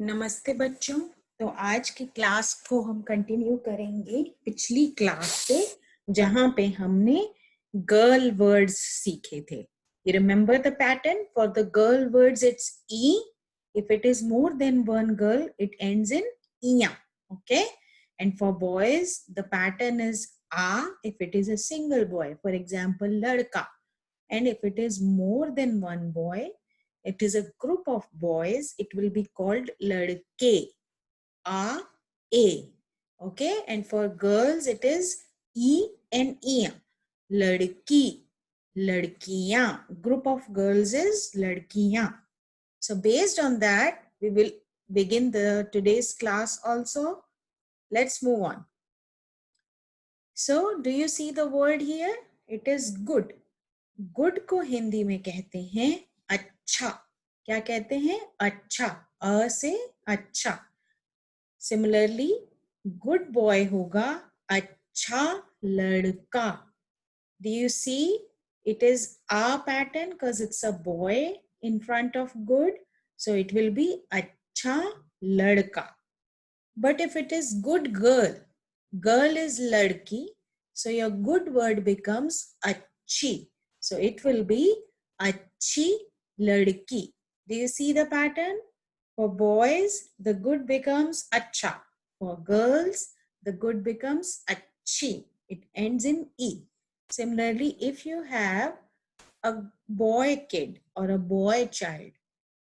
नमस्ते बच्चों। तो आज की क्लास को हम कंटिन्यू करेंगे पिछली क्लास से, जहां पे हमने गर्ल वर्ड्स सीखे थे। You remember the pattern for the girl words, it's E. If it is more than one girl, it ends in इया. Okay, and for boys the pattern is आ if it is a single boy, for example ladka. And if it is more than one boy, it is a group of boys, it will be called ladke. A. Okay, and for girls it is e and e. Ladki, ladkiyan. Group of girls is ladkiyan. So based on that, we will begin the today's class also. Let's move on. So do you see the word here? It is good. Good को हिंदी में कहते हैं अच्छा. क्या कहते हैं? अच्छा. अ से अच्छा. सिमिलरली गुड बॉय होगा अच्छा लड़का. Do you see? It is a pattern because it's a boy in front of good, so it will be अच्छा लड़का. But if it is good girl, girl is ladki, so your good word becomes अच्छी. So it will be अच्छी लड़की. Do you see the pattern? For boys, the good becomes अच्छा. For girls, the good becomes अच्छी. It ends in E. Similarly, if you have a boy kid or a boy child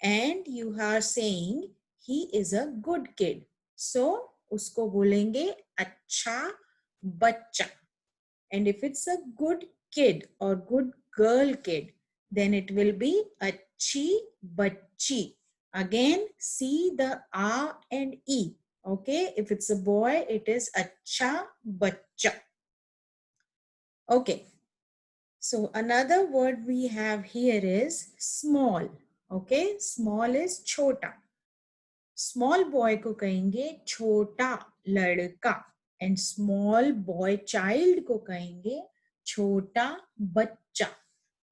and you are saying he is a good kid, so उसको बोलेंगे अच्छा बच्चा. And if it's a good kid or good girl kid, then it will be अच्छी बच्ची. Again, see the a and e. Okay, if it's a boy, it is अच्छा बच्चा. Okay, so another word we have here is small. Okay, small is छोटा. Small boy को कहेंगे छोटा लड़का. And small boy child को कहेंगे छोटा बच्चा.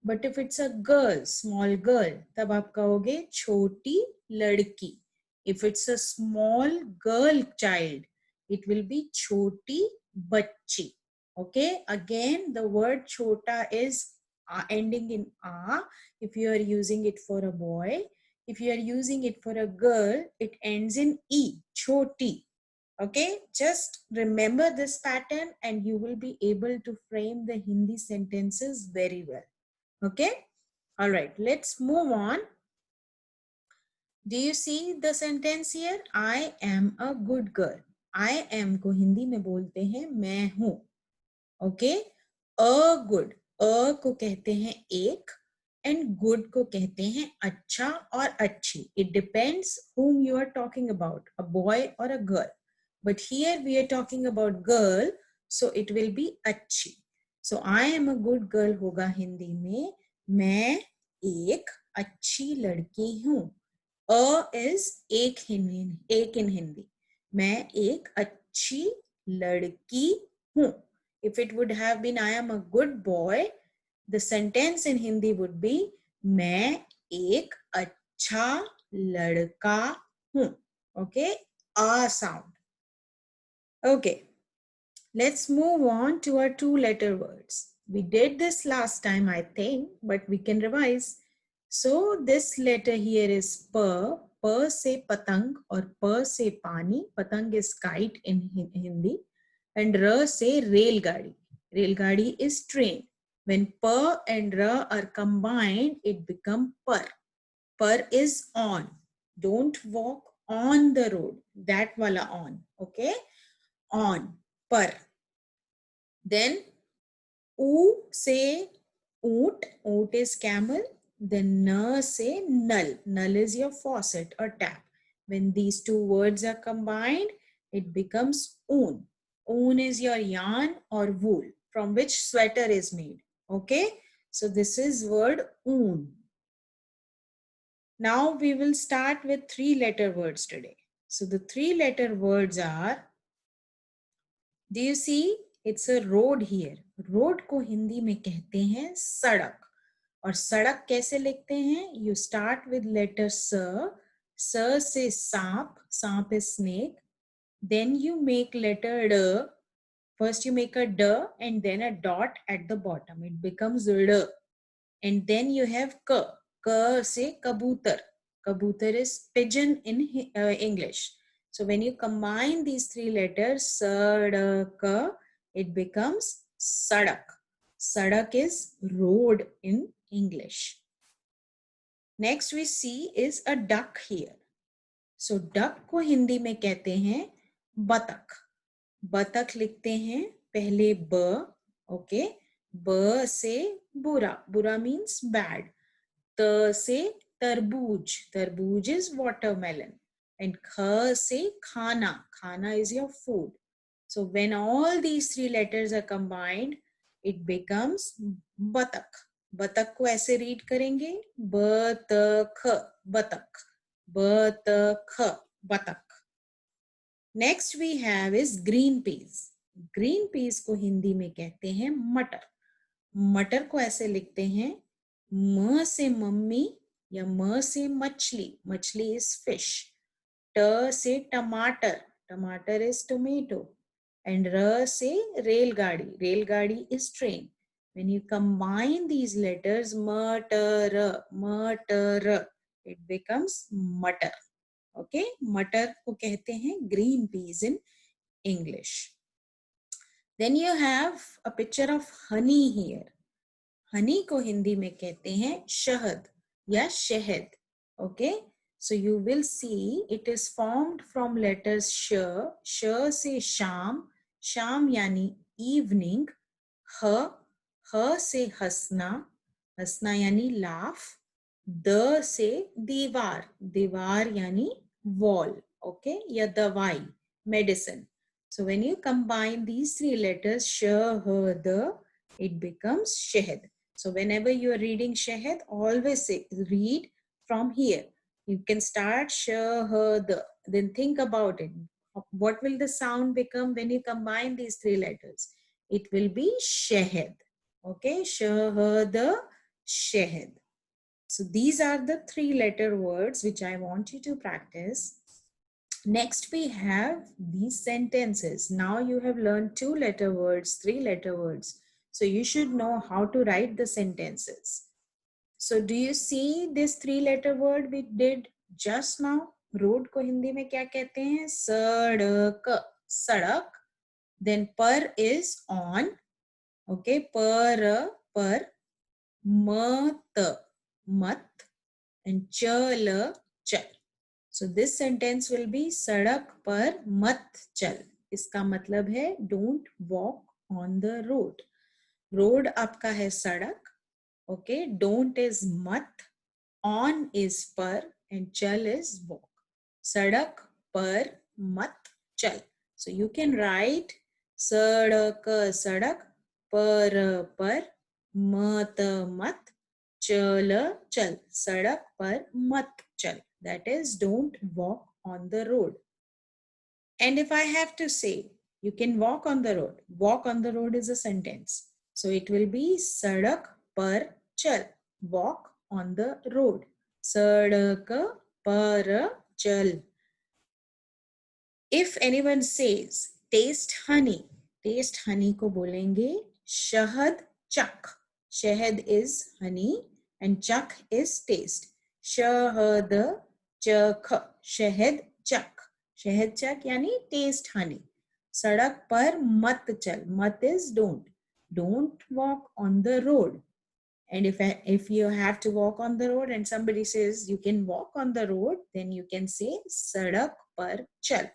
But if it's a girl, small girl, तब आप कहोगे छोटी लड़की. If it's a small girl child, it will be छोटी बच्ची. Okay, again the word chota is ending in a if you are using it for a boy. If you are using it for a girl, it ends in e, choti. Okay, just remember this pattern and you will be able to frame the Hindi sentences very well. Okay, all right, let's move on. Do you see the sentence here? I am a good girl. I am को हिंदी में बोलते हैं मैं हूं. Okay, a good, अ को कहते हैं एक एंड गुड को कहते हैं अच्छा और अच्छी. It depends whom you are talking about, a boy or a girl. But here we are talking about girl, so it will be अच्छी. So I am a good girl होगा हिंदी में मैं एक अच्छी लड़की हूँ. अ इज एक इन हिंदी. मैं एक अच्छी लड़की हूँ. If it would have been I am a good boy, the sentence in Hindi would be मैं एक अच्छा लड़का हूँ. Okay, a sound. Okay, let's move on to our two-letter words. We did this last time, I think, but we can revise. So this letter here is p. P से पतंग और प से पानी. पतंग is kite in Hindi. And र से रेलगाड़ी. रेलगाड़ी is train. When p and r are combined, it becomes par. Par is on. Don't walk on the road. That wala on. Okay? On. Par. Then u से ऊंट. ऊंट is camel. Then न से नल. Nal is your faucet or tap. When these two words are combined, it becomes oon. Oon is your yarn or wool from which sweater is made. Okay, so this is word oon. Now we will start with three-letter words today. So the three-letter words are, do you see? It's a road here. Road को हिंदी में कहते हैं सड़क. और सड़क कैसे लिखते हैं? You start with letter s स से सांप, सांप is snake. Then you make letter D. First you make a D and then a dot at the bottom. It becomes D. And then you have K. K se kabutar. Kabutar is pigeon in English. So when you combine these three letters, K, it becomes sadak. Sadak is road in English. Next we see is a duck here. So duck को हिंदी में कहते हैं बतख. बतख लिखते हैं पहले ब, ओके, ब से बुरा, बुरा मीन्स बैड. त से तरबूज, तरबूज इज watermelon. And ख से खाना, खाना is your food. So when all these three letters are combined, it becomes बतख. बतख को ऐसे रीड करेंगे, बतख, बतख, बतख, बतख. Next we have is green peas. Green peas को हिंदी में कहते हैं मटर. मटर को ऐसे लिखते हैं म से मम्मी या म से मछली, मछली इज फिश. ट से टमाटर, टमाटर इज टोमेटो. एंड र से रेलगाड़ी, रेलगाड़ी is train. When you combine these letters, matar, matar, it becomes matar. Okay, मटर को कहते हैं green peas in English. Then you have a picture of honey here. Honey को हिंदी में कहते हैं शहद या शहद. Okay, so you will see it is formed from letters sh. sh से शाम, शाम यानी evening. ह, ह से हंसना, हंसना यानी laugh. द से दीवार, दीवार यानी wall, okay, या दवाई, medicine. So when you combine these three letters sh, h, the, it becomes shahad. So whenever you are reading shahad, always say, read from here. You can start sh, h, the, then think about it. What will the sound become when you combine these three letters? It will be shahad. Okay, sh, h, the, shahad. So these are the three letter words which I want you to practice. Next we have these sentences. Now you have learned 2 letter words, 3 letter words. So you should know how to write the sentences. So do you see this 3 letter word we did just now? Road को हिंदी में क्या कहते हैं? सड़क, सड़क. Then पर is on. Okay, पर. मत, mat, and चल, चल. So this sentence will be सड़क पर मत चल. इसका मतलब है don't walk on the road. Road आपका है सड़क, okay, don't is मत, on is पर, and चल is walk. सड़क पर मत चल. So you can write सड़क, सड़क, पर, मत, मत, चल, चल. सड़क पर मत चल. That is, don't walk on the road. And if I have to say, you can walk on the road. Walk on the road is a sentence. So it will be sadak par chal. Walk on the road. Sadak par chal. If anyone says, taste honey. Taste honey ko bolenge shahad chak. Shahad is honey and chak is taste. Shahad चख, शहद चख. शहद चख यानी test Honey. सड़क पर मत चल. मत is don't. Don't walk on the road. And if you have to walk on the road and somebody says you can walk on the road, then you can say सड़क पर चल.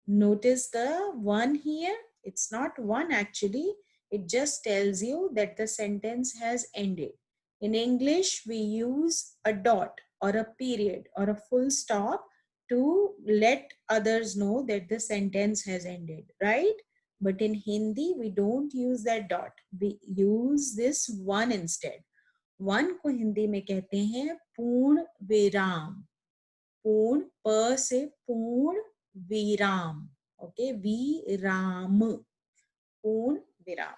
Notice the one here. It's not one actually. It just tells you that the sentence has ended. In English, we use a dot or a period or a full stop to let others know that the sentence has ended, right? But in Hindi, we don't use that dot. We use this one instead. One को हिंदी में कहते हैं पूर्ण विराम. पूर्ण, प से पूर्ण विराम. ओके, विराम, पूर्ण विराम.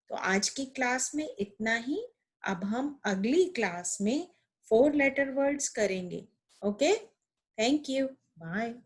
तो आज की क्लास में इतना ही. अब हम अगली क्लास में 4 लेटर वर्ड्स करेंगे. Okay, Thank you. Bye.